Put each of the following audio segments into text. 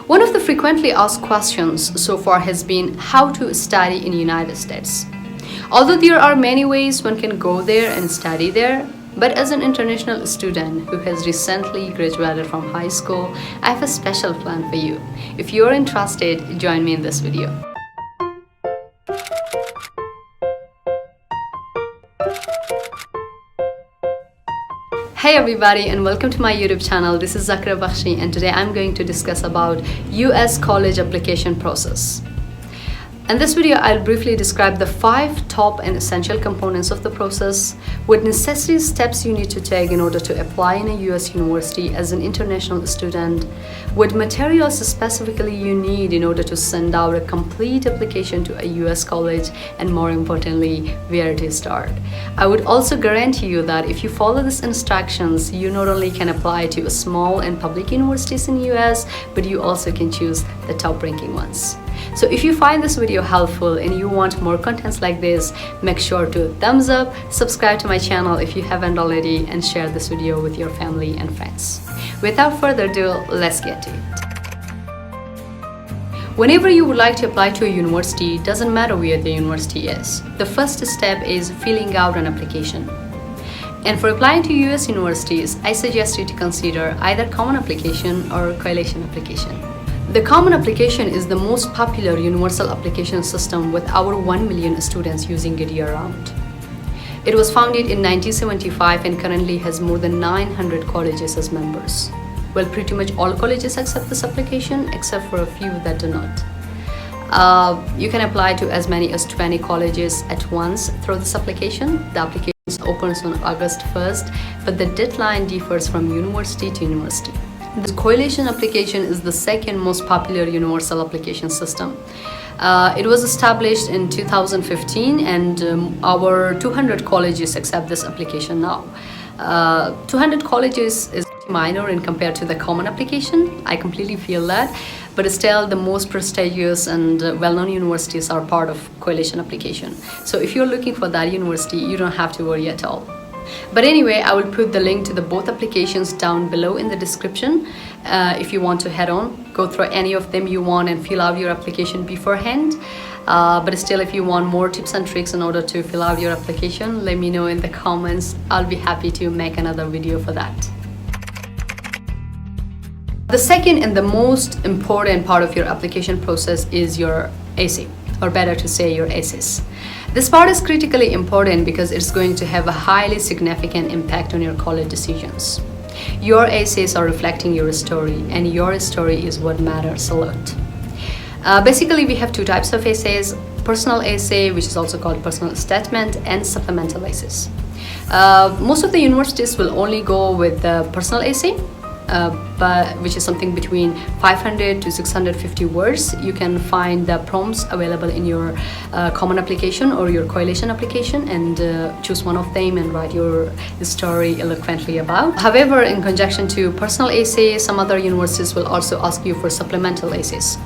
One of the frequently asked questions so far has been how to study in United States. Although there are many ways one can go there and study there, but as an international student who has recently graduated from high school, I have a special plan for you. If you're interested, join me in this video. Hey everybody, and welcome to my YouTube channel. This is Zakra Bakhshi, and today I'm going to discuss about US college application process. In this video, I'll briefly describe the 5 top and essential components of the process, what necessary steps you need to take in order to apply in a US university as an international student, what materials specifically you need in order to send out a complete application to a US college, and more importantly, where to start. I would also guarantee you that if you follow these instructions, you not only can apply to small and public universities in US, but you also can choose the top ranking ones. So if you find this video helpful and you want more contents like this, make sure to thumbs up, subscribe to my channel if you haven't already, and share this video with your family and friends. Without further ado, let's get to it. Whenever you would like to apply to a university, doesn't matter where the university is, the first step is filling out an application. And for applying to US universities, I suggest you to consider either common application or coalition application. The common application is the most popular universal application system with over 1 million students using it year-round. It was founded in 1975 and currently has more than 900 colleges as members. Well, pretty much all colleges accept this application except for a few that do not. You can apply to as many as 20 colleges at once through this application. The application opens on August 1st, but the deadline differs from university to university. The coalition application is the second most popular universal application system. It was established in 2015 and over 200 colleges accept this application now. 200 colleges is minor in compared to the common application. I completely feel that, but still the most prestigious and well-known universities are part of coalition application. So if you're looking for that university, you don't have to worry at all. But anyway, I will put the link to the both applications down below in the description. If you want to head on, go through any of them you want and fill out your application beforehand. But still, if you want more tips and tricks in order to fill out your application, let me know in the comments. I'll be happy to make another video for that. The second and the most important part of your application process is your essay, or better to say your essays. This part is critically important because it's going to have a highly significant impact on your college decisions. Your essays are reflecting your story, and your story is what matters a lot. Basically, we have 2 types of essays: personal essay, which is also called personal statement, and supplemental essays. Most of the universities will only go with the personal essay, which is something between 500 to 650 words. You can find the prompts available in your common application or your coalition application, and choose one of them and write your story eloquently about. However, in conjunction to personal essays, some other universities will also ask you for supplemental essays.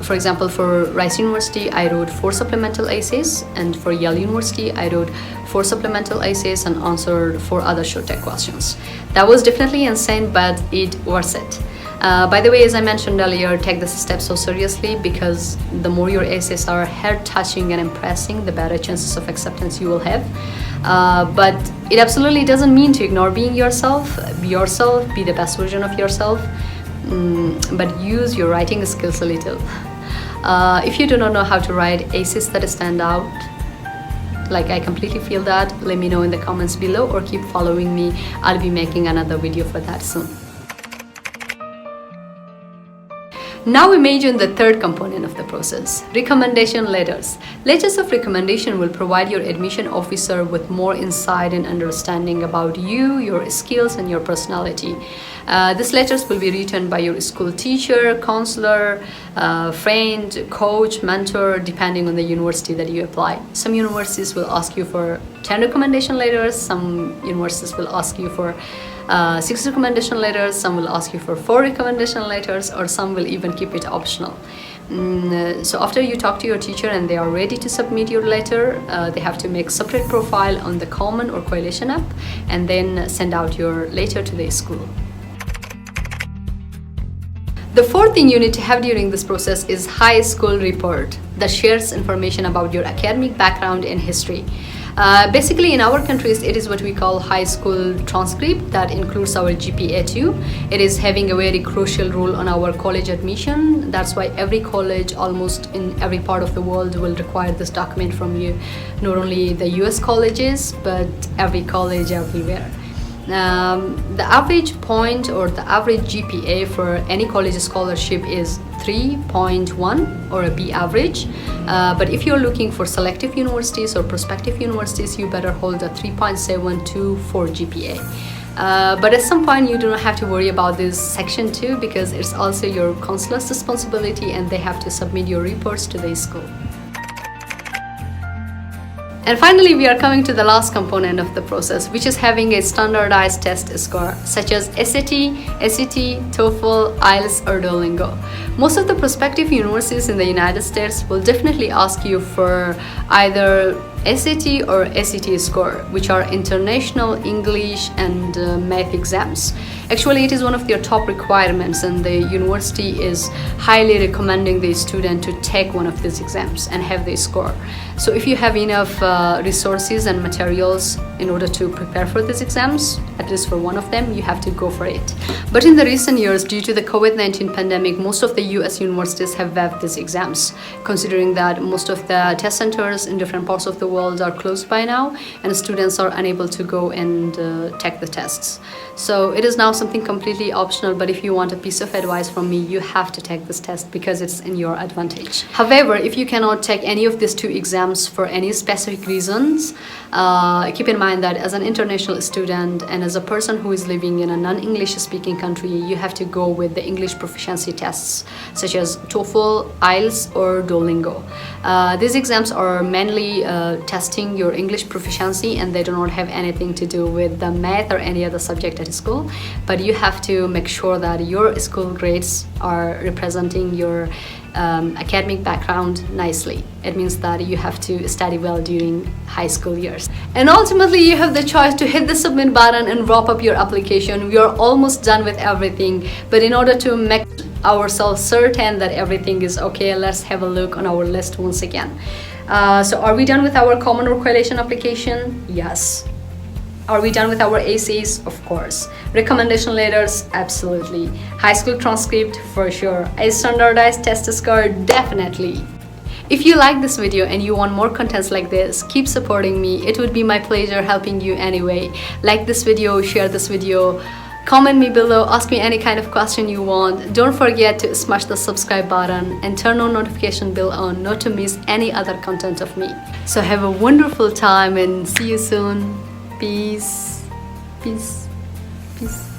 For example, for Rice University, I wrote 4 supplemental essays, and for Yale University, I wrote 4 supplemental essays and answered 4 other short tech questions. That was definitely insane, but it worth it. By the way, as I mentioned earlier, take this step so seriously because the more your essays are heart-touching and impressing, the better chances of acceptance you will have. But it absolutely doesn't mean to ignore being yourself. Be yourself, be the best version of yourself, but use your writing skills a little. If you do not know how to write essays that stand out, like I completely feel that, let me know in the comments below or keep following me. I'll be making another video for that soon. Now imagine the third component of the process, recommendation letters. Letters of recommendation will provide your admission officer with more insight and understanding about you, your skills, and your personality. These letters will be written by your school teacher, counselor, friend, coach, mentor, depending on the university that you apply. Some universities will ask you for 10 recommendation letters, some universities will ask you for 6 recommendation letters, some will ask you for 4 recommendation letters, or some will even keep it optional. So after you talk to your teacher and they are ready to submit your letter, they have to make separate profile on the Common or Coalition app and then send out your letter to the school. The fourth thing you need to have during this process is high school report that shares information about your academic background and history. Basically, in our countries, it is what we call high school transcript that includes our GPA too. It is having a very crucial role on our college admission. That's why every college, almost in every part of the world, will require this document from you. Not only the US colleges, but every college everywhere. The average point or the average GPA for any college scholarship is 3.1 or a B average. But if you're looking for selective universities or prospective universities, you better hold a 3.7 to 4 GPA. But at some point you do not have to worry about this section 2 because it's also your counselor's responsibility and they have to submit your reports to the school. And finally, we are coming to the last component of the process, which is having a standardized test score, such as SAT, ACT, TOEFL, IELTS, or Duolingo. Most of the prospective universities in the United States will definitely ask you for either SAT or ACT score, which are international English and math exams. Actually, it is one of their top requirements, and the university is highly recommending the student to take one of these exams and have the score. So if you have enough resources and materials in order to prepare for these exams, at least for one of them, you have to go for it. But in the recent years, due to the COVID-19 pandemic, most of the US universities have waived these exams, considering that most of the test centers in different parts of the world are closed by now, and students are unable to go and take the tests. So it is now something completely optional, but if you want a piece of advice from me, you have to take this test because it's in your advantage. However, if you cannot take any of these two exams for any specific reasons, keep in mind that as an international student and as a person who is living in a non-English speaking country, you have to go with the English proficiency tests such as TOEFL, IELTS, or Duolingo. These exams are mainly testing your English proficiency, and they do not have anything to do with the math or any other subject at school, but you have to make sure that your school grades are representing your academic background nicely. It means that you have to study well during high school years. And ultimately, you have the choice to hit the submit button and wrap up your application. We are almost done with everything, but in order to make ourselves certain that everything is okay, let's have a look on our list once again. So are we done with our common or coalition application? Yes. Are we done with our ACs? Of course. Recommendation letters? Absolutely. High school transcript? For sure. A standardized test score? Definitely. If you like this video and you want more contents like this, keep supporting me. It would be my pleasure helping you anyway. Like this video, share this video, comment me below, ask me any kind of question you want. Don't forget to smash the subscribe button and turn on notification bell on not to miss any other content of me. So have a wonderful time and see you soon. Peace, peace, peace.